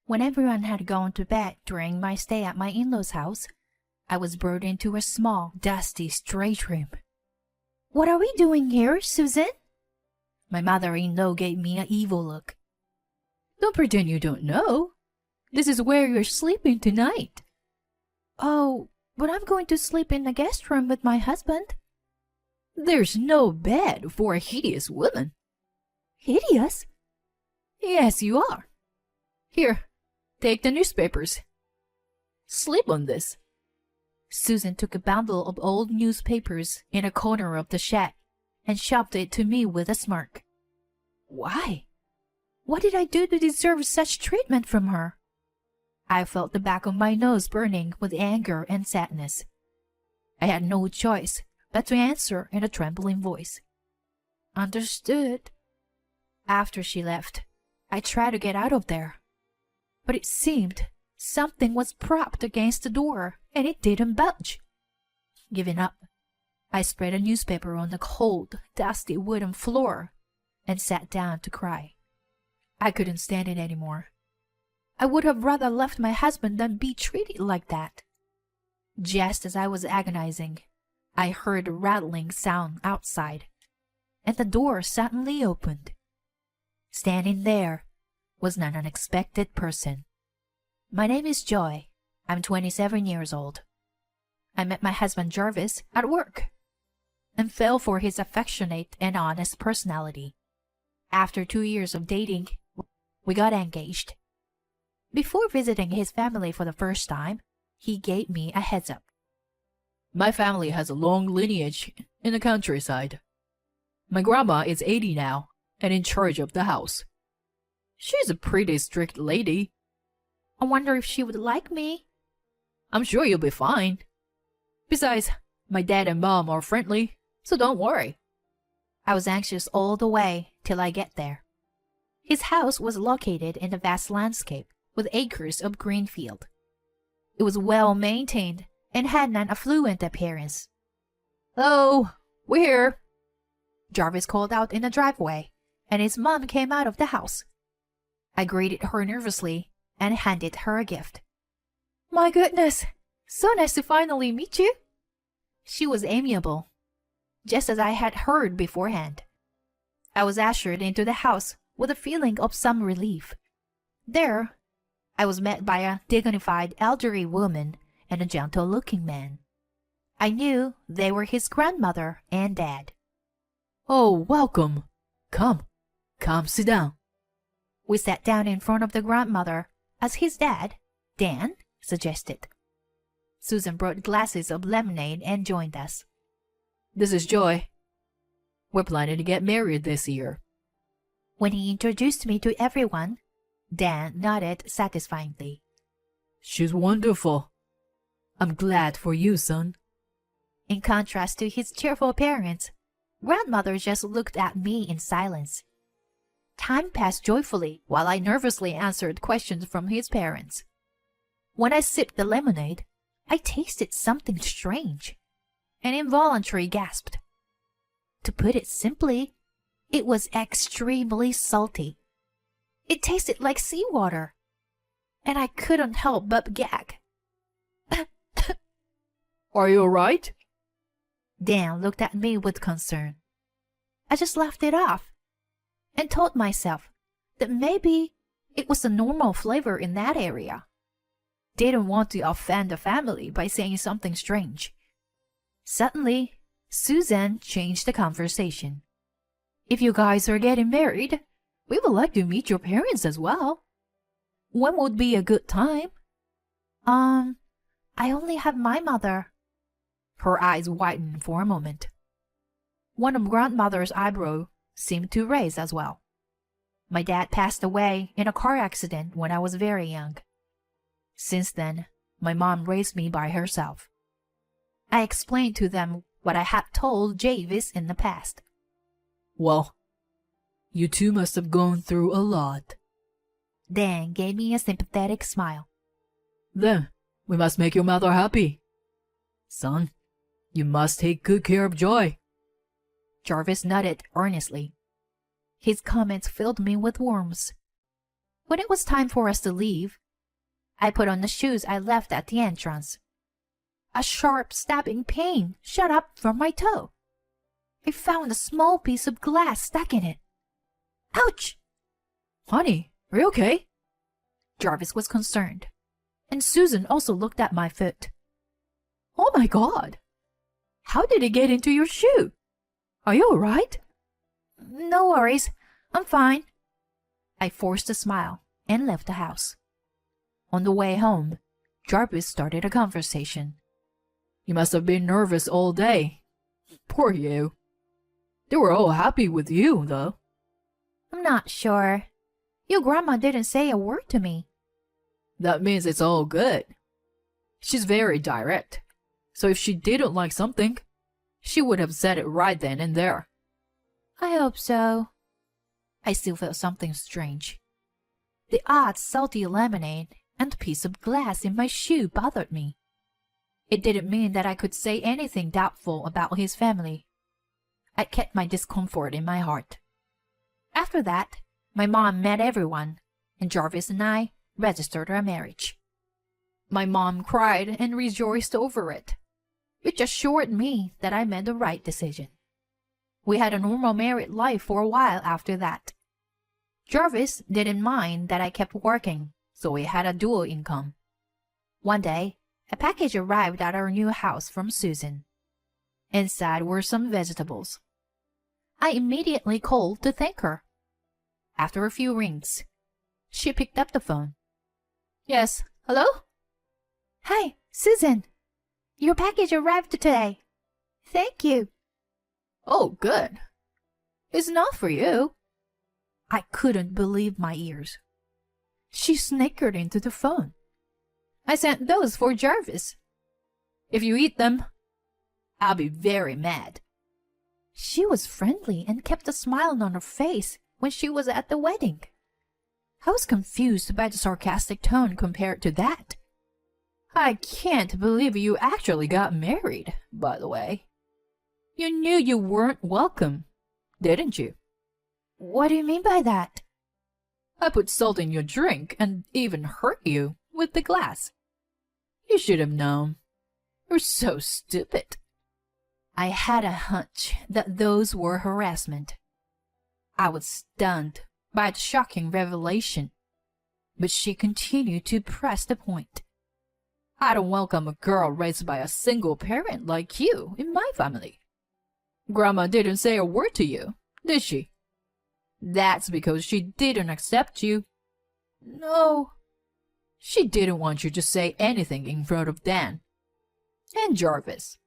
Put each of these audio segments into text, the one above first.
When everyone had gone to bed during my stay at my in-laws' house, I was brought into a small, dusty, straight room. "What are we doing here, Susan?" My mother-in-law gave me an evil look. "Don't pretend you don't know. This is where you're sleeping tonight." "Oh, but I'm going to sleep in the guest room with my husband." "There's no bed for a hideous woman." "Hideous?" "Yes, you are. Here, take the newspapers. Sleep on this." Susan took a bundle of old newspapers in a corner of the shed and shoved it to me with a smirk. Why? What did I do to deserve such treatment from her? I felt the back of my nose burning with anger and sadness. I had no choice but to answer in a trembling voice. "Understood." After she left, I tried to get out of there, but it seemed something was propped against the door and it didn't budge. Giving up, I spread a newspaper on the cold, dusty wooden floor and sat down to cry. I couldn't stand it anymore. I would have rather left my husband than be treated like that. Just as I was agonizing, I heard a rattling sound outside, and the door suddenly opened. Standing there was an unexpected person. "My name is Joy. I'm 27 years old. I met my husband Jarvis at work and fell for his affectionate and honest personality. After 2 years of dating, we got engaged. Before visiting his family for the first time, he gave me a heads up. My family has a long lineage in the countryside. My grandma is 80 now and in charge of the house. She's a pretty strict lady. I wonder if she would like me. I'm sure you'll be fine. Besides, my dad and mom are friendly, so don't worry." I was anxious all the way till I get there. His house was located in a vast landscape with acres of green field. It was well maintained and had an affluent appearance. "Oh, we're here," Jarvis called out in the driveway, and his mom came out of the house. I greeted her nervously and handed her a gift. "My goodness, so nice to finally meet you." She was amiable, just as I had heard beforehand. I was ushered into the house with a feeling of some relief. There, I was met by a dignified elderly woman and a gentle-looking man. I knew they were his grandmother and dad. "Oh, welcome. Come, sit down." We sat down in front of the grandmother, as his dad, Dan, suggested. Susan brought glasses of lemonade and joined us. "This is Joy. We're planning to get married this year." When he introduced me to everyone, Dan nodded satisfyingly. "She's wonderful. I'm glad for you, son." In contrast to his cheerful appearance, grandmother just looked at me in silence. Time passed joyfully while I nervously answered questions from his parents. When I sipped the lemonade, I tasted something strange and involuntarily gasped. To put it simply, it was extremely salty. It tasted like seawater, and I couldn't help but gag. "Are you all right?" Dan looked at me with concern. I just laughed it off and told myself that maybe it was a normal flavor in that area. Didn't want to offend the family by saying something strange. Suddenly, Susan changed the conversation. "If you guys are getting married, we would like to meet your parents as well. When would be a good time?" I only have my mother." Her eyes widened for a moment. One of grandmother's eyebrows seemed to raise as well. My dad passed away in a car accident when I was very young. Since then, my mom raised me by herself. I explained to them what I had told Jarvis in the past. "Well, you two must have gone through a lot." Dan gave me a sympathetic smile. "Then we must make your mother happy. Son, you must take good care of Joy." Jarvis nodded earnestly. His comments filled me with warmth. When it was time for us to leave, I put on the shoes I left at the entrance. A sharp stabbing pain shot up from my toe. I found a small piece of glass stuck in it. Ouch! Honey, are you okay? Jarvis was concerned, and Susan also looked at my foot. Oh my God! How did it get into your shoe? Are you alright? No worries, I'm fine. I forced a smile and left the house. On the way home, Jarvis started a conversation. You must have been nervous all day. Poor you. They were all happy with you, though. I'm not sure. Your grandma didn't say a word to me. That means it's all good. She's very direct, so if she didn't like something, she would have said it right then and there. I hope so. I still felt something strange. The odd salty lemonade and the piece of glass in my shoe bothered me. It didn't mean that I could say anything doubtful about his family. I kept my discomfort in my heart. After that, my mom met everyone, and Jarvis and I registered our marriage. My mom cried and rejoiced over it, which assured me that I made the right decision. We had a normal married life for a while after that. Jarvis didn't mind that I kept working, so we had a dual income. One day, a package arrived at our new house from Susan. Inside were some vegetables. I immediately called to thank her. After a few rings, she picked up the phone. Yes, hello? Hi, Susan. Your package arrived today. Thank you. Oh, good. It's not for you. I couldn't believe my ears. She snickered into the phone. I sent those for Jarvis. If you eat them, I'll be very mad. She was friendly and kept a smile on her face when she was at the wedding. I was confused by the sarcastic tone compared to that. I can't believe you actually got married, by the way. You knew you weren't welcome, didn't you? What do you mean by that? I put salt in your drink and even hurt you with the glass. You should have known. You're so stupid. I had a hunch that those were harassment. I was stunned by the shocking revelation, but she continued to press the point. I don't welcome a girl raised by a single parent like you in my family. Grandma didn't say a word to you, did she? That's because she didn't accept you. No. She didn't want you to say anything in front of Dan and Jarvis.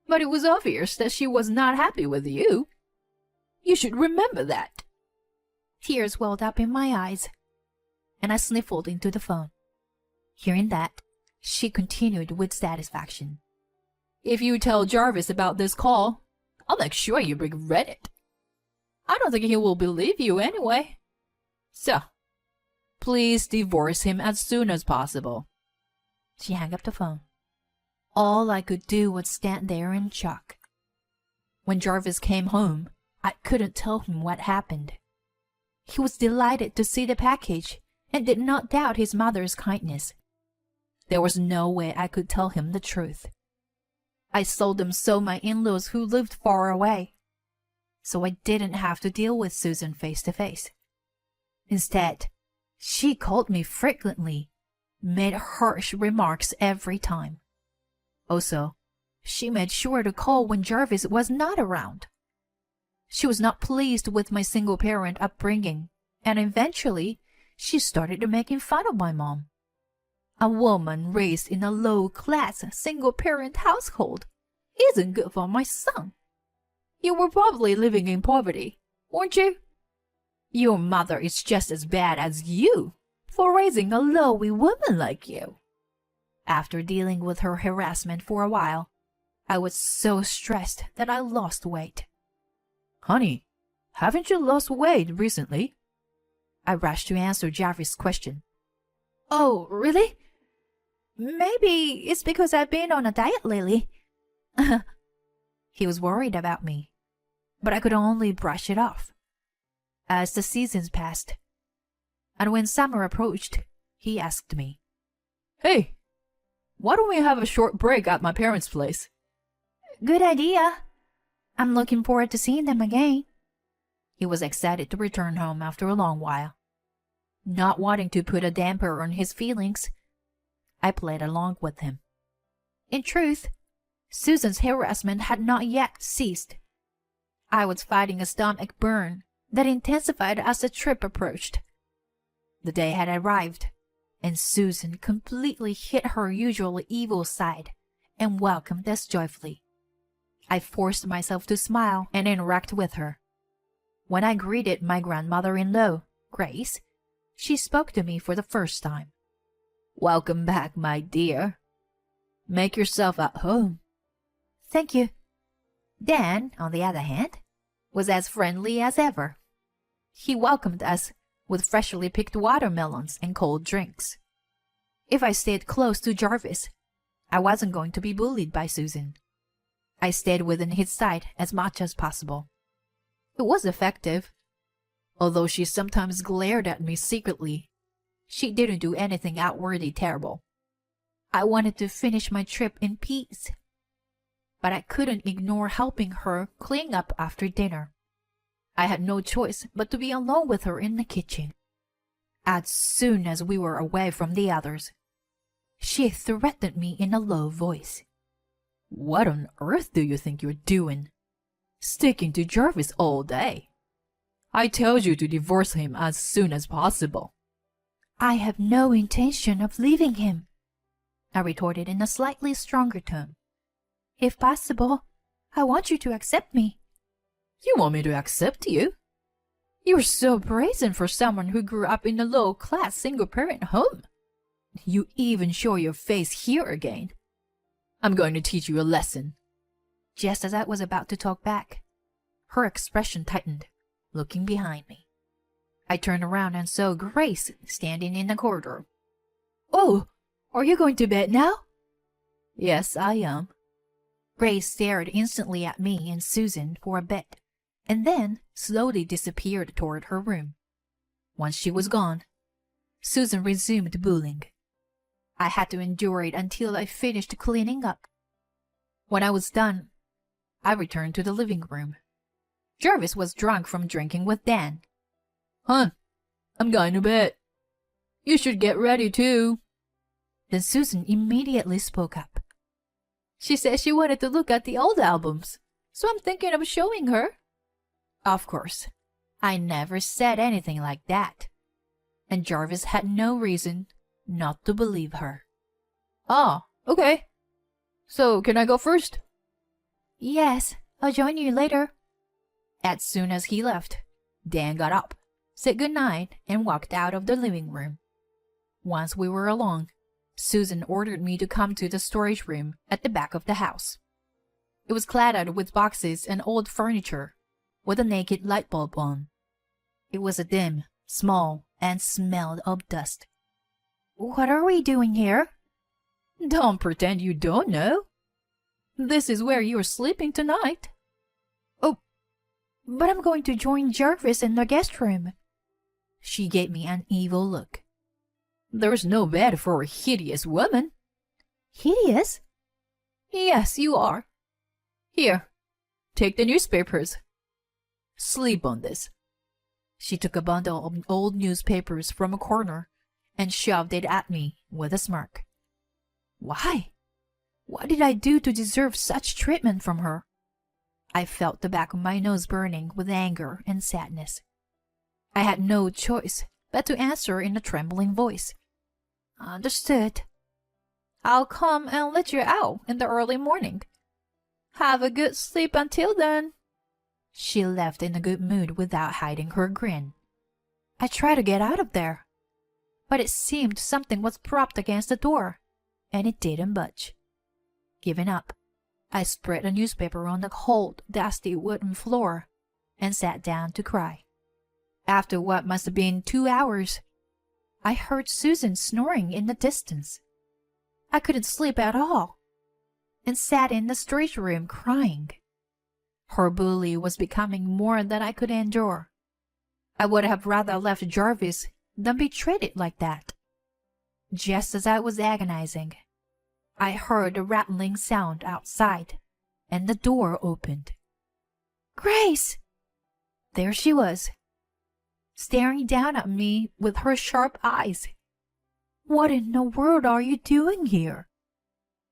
But it was obvious that she was not happy with you. You should remember that. Tears welled up in my eyes, and I sniffled into the phone. Hearing that, she continued with satisfaction. If you tell Jarvis about this call, I'll make sure you regret it. I don't think he will believe you anyway. So, please divorce him as soon as possible. She hung up the phone. All I could do was stand there in shock. When Jarvis came home, I couldn't tell him what happened. He was delighted to see the package and did not doubt his mother's kindness. There was no way I could tell him the truth. I seldom saw my in-laws who lived far away, so I didn't have to deal with Susan face to face. Instead, she called me frequently, made harsh remarks every time. Also, she made sure to call when Jarvis was not around. She was not pleased with my single-parent upbringing, and eventually she started making fun of my mom. A woman raised in a low-class single-parent household isn't good for my son. You were probably living in poverty, weren't you? Your mother is just as bad as you for raising a lowy woman like you. After dealing with her harassment for a while, I was so stressed that I lost weight. Honey, haven't you lost weight recently? I rushed to answer Jarvis' question. Oh, really? Maybe it's because I've been on a diet lately. He was worried about me, but I could only brush it off. As the seasons passed, and when summer approached, he asked me, Hey, why don't we have a short break at my parents' place? "Good idea. I'm looking forward to seeing them again." He was excited to return home after a long while. Not wanting to put a damper on his feelings, I played along with him. In truth, Susan's harassment had not yet ceased. I was fighting a stomach burn that intensified as the trip approached. The day had arrived, and Susan completely hid her usual evil side and welcomed us joyfully. I forced myself to smile and interact with her. When I greeted my grandmother-in-law, Grace, she spoke to me for the first time. Welcome back, my dear. Make yourself at home. Thank you. Dan, on the other hand, was as friendly as ever. He welcomed us with freshly picked watermelons and cold drinks. If I stayed close to Jarvis, I wasn't going to be bullied by Susan. I stayed within his sight as much as possible. It was effective. Although she sometimes glared at me secretly, she didn't do anything outwardly terrible. I wanted to finish my trip in peace, but I couldn't ignore helping her clean up after dinner. I had no choice but to be alone with her in the kitchen. As soon as we were away from the others, she threatened me in a low voice. What on earth do you think you're doing? Sticking to Jarvis all day? I told you to divorce him as soon as possible. I have no intention of leaving him, I retorted in a slightly stronger tone. If possible, I want you to accept me. You want me to accept you? You're so brazen for someone who grew up in a low-class single-parent home. You even show your face here again. I'm going to teach you a lesson. Just as I was about to talk back, her expression tightened, looking behind me. I turned around and saw Grace standing in the corridor. Oh, are you going to bed now? Yes, I am. Grace stared instantly at me and Susan for a bit, and then slowly disappeared toward her room. Once she was gone, Susan resumed bullying. I had to endure it until I finished cleaning up. When I was done, I returned to the living room. Jarvis was drunk from drinking with Dan. Hon, I'm going to bed. You should get ready too. Then Susan immediately spoke up. She said she wanted to look at the old albums, so I'm thinking of showing her. Of course, I never said anything like that, and Jarvis had no reason not to believe her. Ah, okay. So can I go first? Yes, I'll join you later. As soon as he left, Dan got up, said good night, and walked out of the living room. Once we were alone, Susan ordered me to come to the storage room at the back of the house. It was cladded with boxes and old furniture, with a naked light bulb on. It was a dim, small, and smelled of dust. What are we doing here? Don't pretend you don't know. This is where you're sleeping tonight. Oh, but I'm going to join Jarvis in the guest room. She gave me an evil look. There's no bed for a hideous woman. Hideous? Yes, you are. Here, take the newspapers. Sleep on this. She took a bundle of old newspapers from a corner and shoved it at me with a smirk. Why? What did I do to deserve such treatment from her? I felt the back of my nose burning with anger and sadness. I had no choice but to answer in a trembling voice. Understood. I'll come and let you out in the early morning. Have a good sleep until then. She left in a good mood without hiding her grin. I tried to get out of there, but it seemed something was propped against the door, and it didn't budge. Giving up, I spread a newspaper on the cold, dusty wooden floor and sat down to cry. After what must have been 2 hours, I heard Susan snoring in the distance. I couldn't sleep at all, and sat in the storage room crying. Her bully was becoming more than I could endure. I would have rather left Jarvis Don't be treated like that. Just as I was agonizing, I heard a rattling sound outside, and the door opened. Grace! There she was, staring down at me with her sharp eyes. What in the world are you doing here?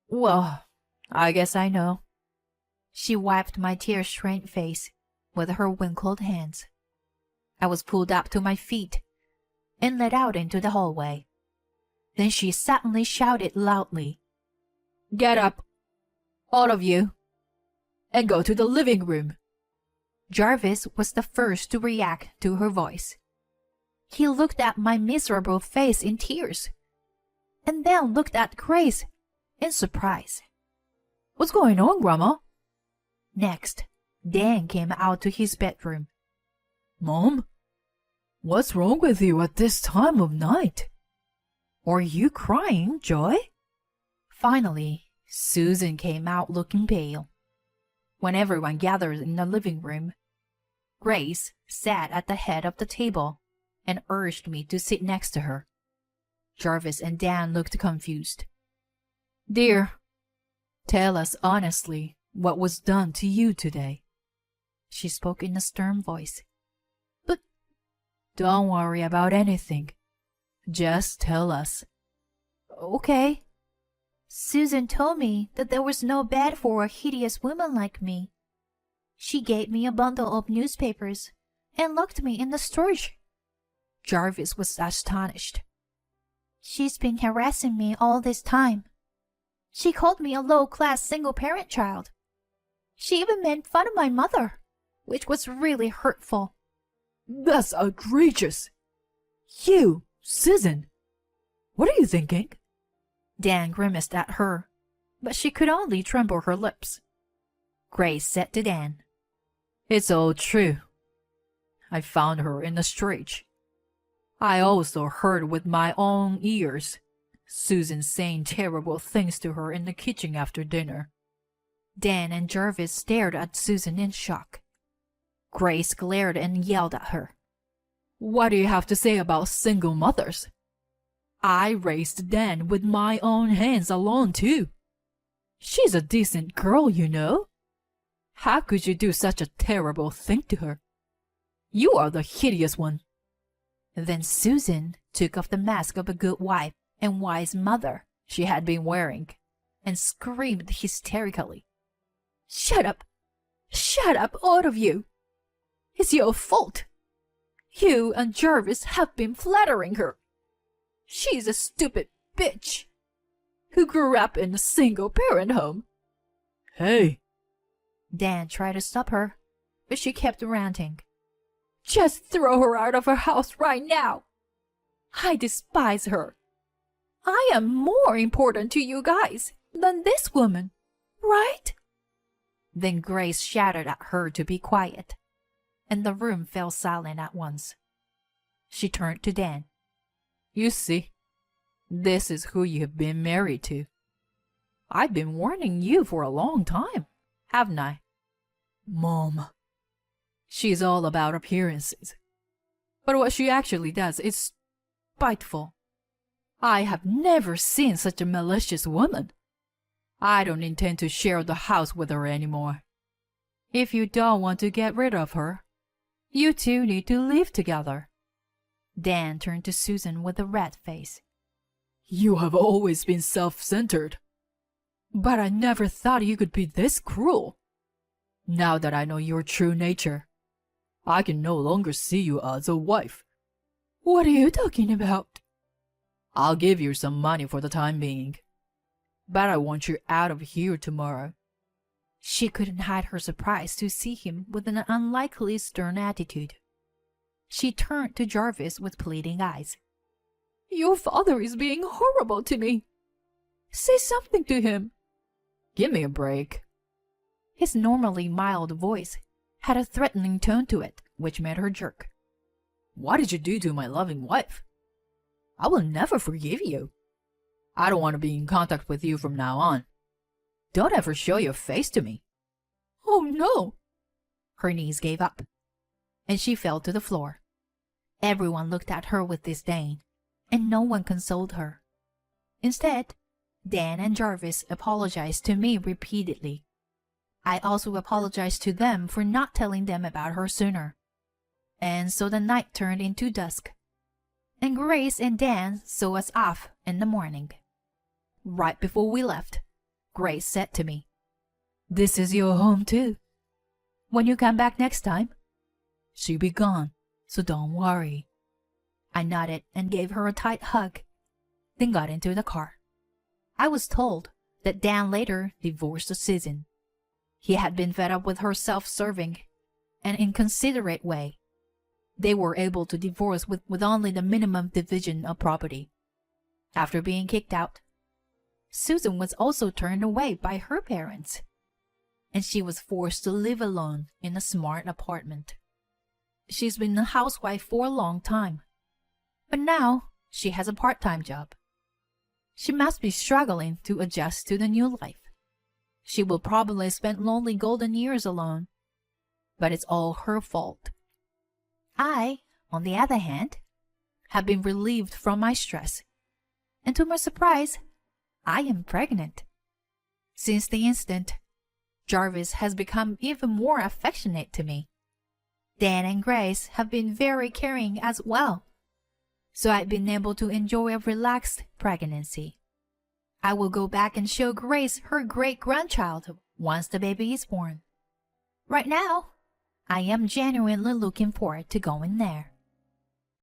Well, I guess I know. She wiped my tear-stained face with her wrinkled hands. I was pulled up to my feet and led out into the hallway. Then she suddenly shouted loudly, Get up, all of you, and go to the living room. Jarvis was the first to react to her voice. He looked at my miserable face in tears, and then looked at Grace in surprise. What's going on, Grandma? Next, Dan came out to his bedroom. Mom, what's wrong with you at this time of night? Are you crying, Joy? Finally, Susan came out looking pale. When everyone gathered in the living room, Grace sat at the head of the table and urged me to sit next to her. Jarvis and Dan looked confused. Dear, tell us honestly what was done to you today. She spoke in a stern voice. But don't worry about anything. Just tell us. Okay. Susan told me that there was no bed for a hideous woman like me. She gave me a bundle of newspapers and locked me in the storage. Jarvis was astonished. She's been harassing me all this time. She called me a low-class single-parent child. She even made fun of my mother, which was really hurtful. That's outrageous. You, Susan, what are you thinking? Dan grimaced at her, but she could only tremble her lips. Grace said to Dan, It's all true. I found her in the street. I also heard with my own ears Susan saying terrible things to her in the kitchen after dinner. Dan and Jarvis stared at Susan in shock. Grace glared and yelled at her. What do you have to say about single mothers? I raised Dan with my own hands alone too. She's a decent girl, you know. How could you do such a terrible thing to her? You are the hideous one. Then Susan took off the mask of a good wife and wise mother she had been wearing and screamed hysterically. Shut up! Shut up, all of you! It's your fault. You and Jarvis have been flattering her. She's a stupid bitch who grew up in a single-parent home. Hey! Dan tried to stop her, but she kept ranting. Just throw her out of her house right now. I despise her. I am more important to you guys than this woman, right? Then Grace shouted at her to be quiet, and the room fell silent at once. She turned to Dan. You see, this is who you have been married to. I've been warning you for a long time, haven't I? Mom. She's all about appearances. But what she actually does is spiteful. I have never seen such a malicious woman. I don't intend to share the house with her anymore. If you don't want to get rid of her, you two need to live together. Dan turned to Susan with a red face. You have always been self-centered. But I never thought you could be this cruel. Now that I know your true nature, I can no longer see you as a wife. What are you talking about? I'll give you some money for the time being, but I want you out of here tomorrow. She couldn't hide her surprise to see him with an unlikely stern attitude. She turned to Jarvis with pleading eyes. Your father is being horrible to me. Say something to him. Give me a break. His normally mild voice had a threatening tone to it, which made her jerk. What did you do to my loving wife? I will never forgive you. I don't want to be in contact with you from now on. Don't ever show your face to me. Oh no! Her knees gave up, and she fell to the floor. Everyone looked at her with disdain, and no one consoled her. Instead, Dan and Jarvis apologized to me repeatedly. I also apologized to them for not telling them about her sooner. And so the night turned into dusk, and Grace and Dan saw us off in the morning. Right before we left, Grace said to me, "This is your home too. When you come back next time, she'll be gone, so don't worry." I nodded and gave her a tight hug, then got into the car. I was told that Dan later divorced Susan. He had been fed up with her self-serving and inconsiderate way. They were able to divorce with only the minimum division of property. After being kicked out, Susan was also turned away by her parents, and she was forced to live alone in a smart apartment. She's been a housewife for a long time, but now she has a part-time job. She must be struggling to adjust to the new life. She will probably spend lonely golden years alone, but it's all her fault. I, on the other hand, have been relieved from my stress, and to my surprise, I am pregnant. Since the instant, Jarvis has become even more affectionate to me. Dan and Grace have been very caring as well, so I've been able to enjoy a relaxed pregnancy. I will go back and show Grace her great-grandchild once the baby is born. Right now, I am genuinely looking forward to going there.